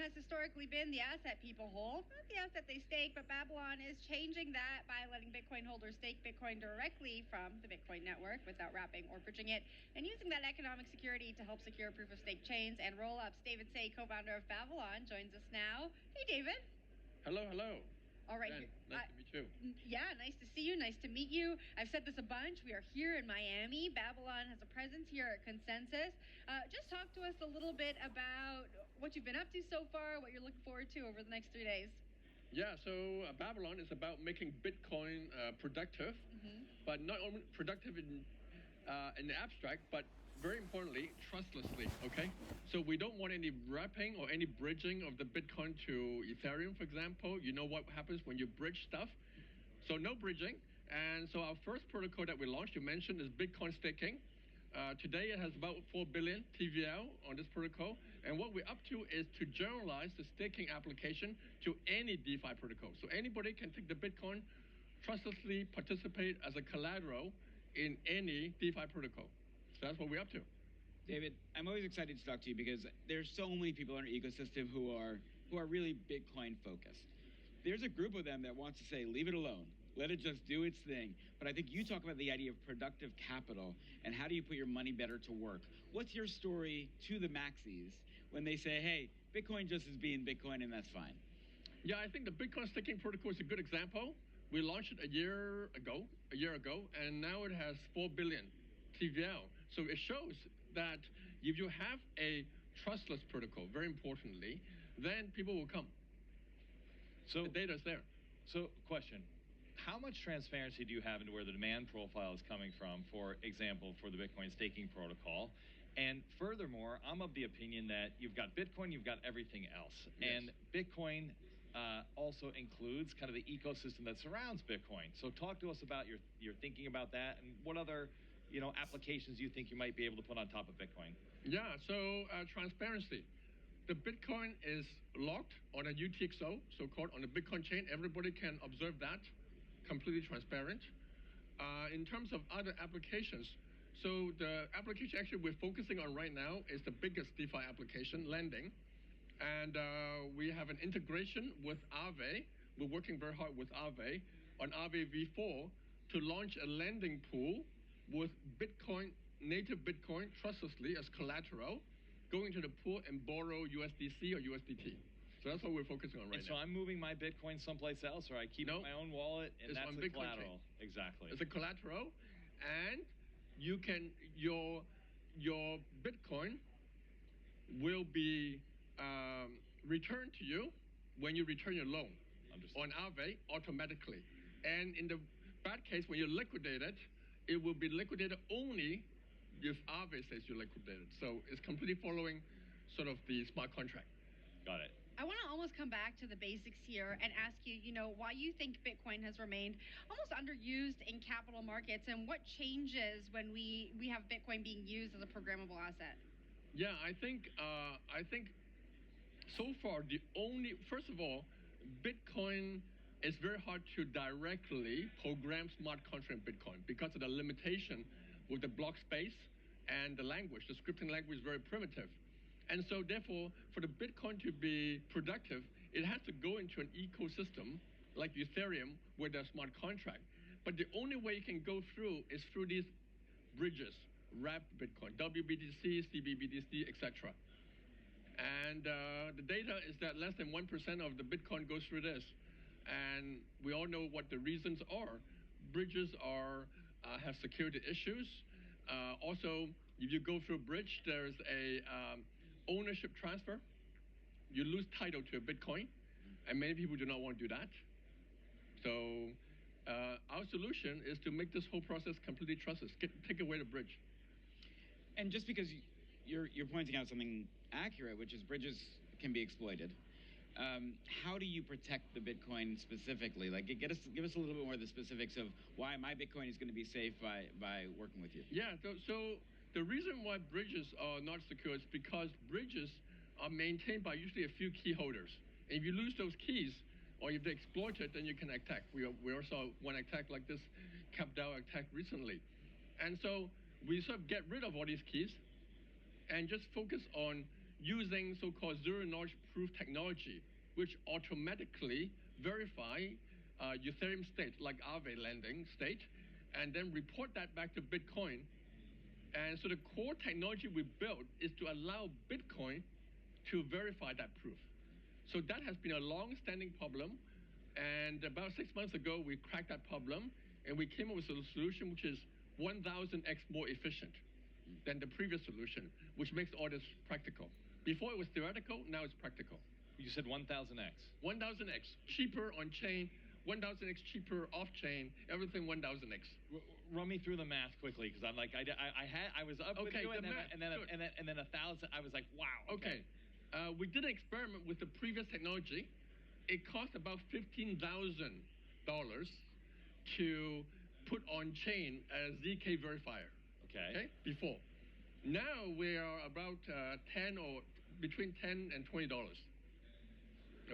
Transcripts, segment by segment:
has historically been the asset people hold, not the asset they stake, but Babylon is changing that by letting Bitcoin holders stake Bitcoin directly from the Bitcoin network without wrapping or bridging it, and using that economic security to help secure proof-of-stake chains and roll-ups. David Say, co-founder of Babylon, joins us now. Hey, David. Hello, hello. All right. Ben, nice to meet you. Yeah, nice to see you. Nice to meet you. I've said this a bunch. We are here in Miami. Babylon has a presence here at Consensus. Just talk to us a little bit about what you've been up to so far, what you're looking forward to over the next 3 days. Yeah, so Babylon is about making Bitcoin productive, but not only productive in the abstract, but very importantly, trustlessly, okay? So we don't want any wrapping or any bridging of the Bitcoin to Ethereum, for example. You know what happens when you bridge stuff? So no bridging. And so our first protocol that we launched, you mentioned, is Bitcoin staking. Today it has about 4 billion TVL on this protocol. And what we're up to is to generalize the staking application to any DeFi protocol. So anybody can take the Bitcoin, trustlessly participate as a collateral in any DeFi protocol. So that's what we're up to. David, I'm always excited to talk to you because there's so many people in our ecosystem who are really Bitcoin focused. There's a group of them that wants to say, leave it alone. Let it just do its thing. But I think you talk about the idea of productive capital and how do you put your money better to work. What's your story to the maxis when they say, hey, Bitcoin just is being Bitcoin and that's fine? Yeah, I think the Bitcoin staking protocol is a good example. We launched it a year ago, and now it has 4 billion TVL. So it shows that if you have a trustless protocol, very importantly, then people will come. So the data's there. So question, how much transparency do you have into where the demand profile is coming from, for example, for the Bitcoin staking protocol? And furthermore, I'm of the opinion that you've got Bitcoin, you've got everything else. Yes. And Bitcoin also includes kind of the ecosystem that surrounds Bitcoin. So talk to us about your thinking about that and what other applications you think you might be able to put on top of Bitcoin. Yeah, so transparency. The Bitcoin is locked on a UTXO, so-called, on the Bitcoin chain. Everybody can observe that, completely transparent. In terms of other applications, so the application actually we're focusing on right now is the biggest DeFi application, lending. And we have an integration with Aave. We're working very hard with Aave on Aave V4 to launch a lending pool with Bitcoin, native Bitcoin, trustlessly as collateral, go into the pool and borrow USDC or USDT. So that's what we're focusing on right now. So I'm moving my Bitcoin someplace else, or I keep it in my own wallet, and that's the collateral. Exactly. It's a collateral, and you can your Bitcoin will be returned to you when you return your loan on Aave automatically. And in the bad case, when you liquidate it, it will be liquidated only if Aave says you liquidated. So it's completely following sort of the smart contract. Got it. I want to almost come back to the basics here and ask you, why you think Bitcoin has remained almost underused in capital markets, and what changes when we have Bitcoin being used as a programmable asset? Yeah, I think so far first of all, Bitcoin is very hard to directly program smart contract in Bitcoin because of the limitation with the block space and the language. The scripting language is very primitive. And so therefore, for the Bitcoin to be productive, it has to go into an ecosystem like Ethereum with there's smart contract. But the only way you can go through is through these bridges, wrapped Bitcoin, WBTC, CBBTC, etc. And the data is that less than 1% of the Bitcoin goes through this. And we all know what the reasons are. Bridges have security issues. Also, if you go through a bridge, there's a ownership transfer. You lose title to a Bitcoin, and many people do not want to do that. So our solution is to make this whole process completely trustless. Take away the bridge. And just because you're pointing out something accurate, which is bridges can be exploited. How do you protect the Bitcoin specifically? Like, give us a little bit more of the specifics of why my Bitcoin is going to be safe by working with you. Yeah, so the reason why bridges are not secure is because bridges are maintained by usually a few key holders. And if you lose those keys, or if they exploit it, then you can attack. We also one attack like this CapDAO attack recently. And so we sort of get rid of all these keys and just focus on using so-called zero-knowledge proof technology, which automatically verify Ethereum state, like Aave lending state, and then report that back to Bitcoin. And so the core technology we built is to allow Bitcoin to verify that proof. So that has been a long-standing problem. And about 6 months ago, we cracked that problem, and we came up with a solution which is 1,000x more efficient than the previous solution, which makes all this practical. Before it was theoretical, now it's practical. You said 1,000x. 1,000x, cheaper on-chain, 1,000x cheaper off-chain, everything 1,000x. Run me through the math quickly, because I'm like, I was up with you, and then 1,000. I was like, wow. Okay. We did an experiment with the previous technology. It cost about $15,000 to put on-chain a ZK verifier. Okay. Before. Now we are about 10 or between $10 and $20.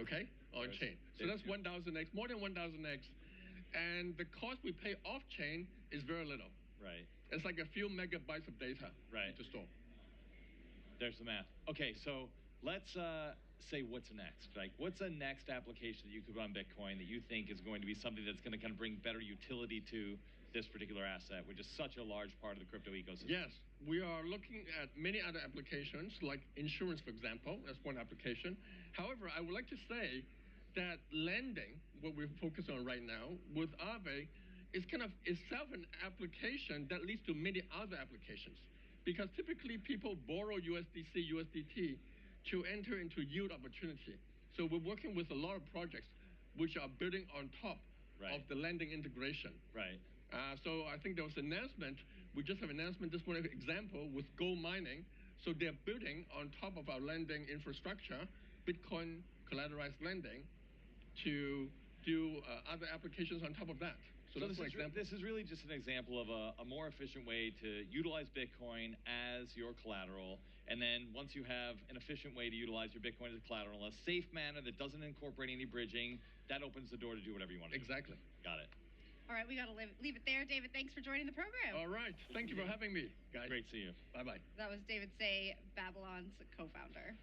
Okay, on-chain. So that's 1,000x, more than 1,000x. And the cost we pay off-chain is very little. Right. It's like a few megabytes of data to store. There's the math. Okay, so let's say what's next. Like, what's a next application that you could run Bitcoin that you think is going to be something that's going to kind of bring better utility to this particular asset, which is such a large part of the crypto ecosystem? Yes, we are looking at many other applications, like insurance, for example. That's one application. However, I would like to say that lending, what we're focused on right now with Aave, is kind of itself an application that leads to many other applications. Because typically people borrow USDC, USDT to enter into yield opportunity. So we're working with a lot of projects which are building on top of the lending integration. Right. So I think there was an announcement. We just have an announcement, just one example, with gold mining. So they're building on top of our lending infrastructure, Bitcoin collateralized lending, to do other applications on top of that. So that's one example. This is really just an example of a more efficient way to utilize Bitcoin as your collateral. And then once you have an efficient way to utilize your Bitcoin as a collateral in a safe manner that doesn't incorporate any bridging, that opens the door to do whatever you want to do. Exactly. Got it. All right, we got to leave it there. David, thanks for joining the program. All right. Thank you for having me, guys. Great to see you. Bye-bye. That was David Say, Babylon's co-founder.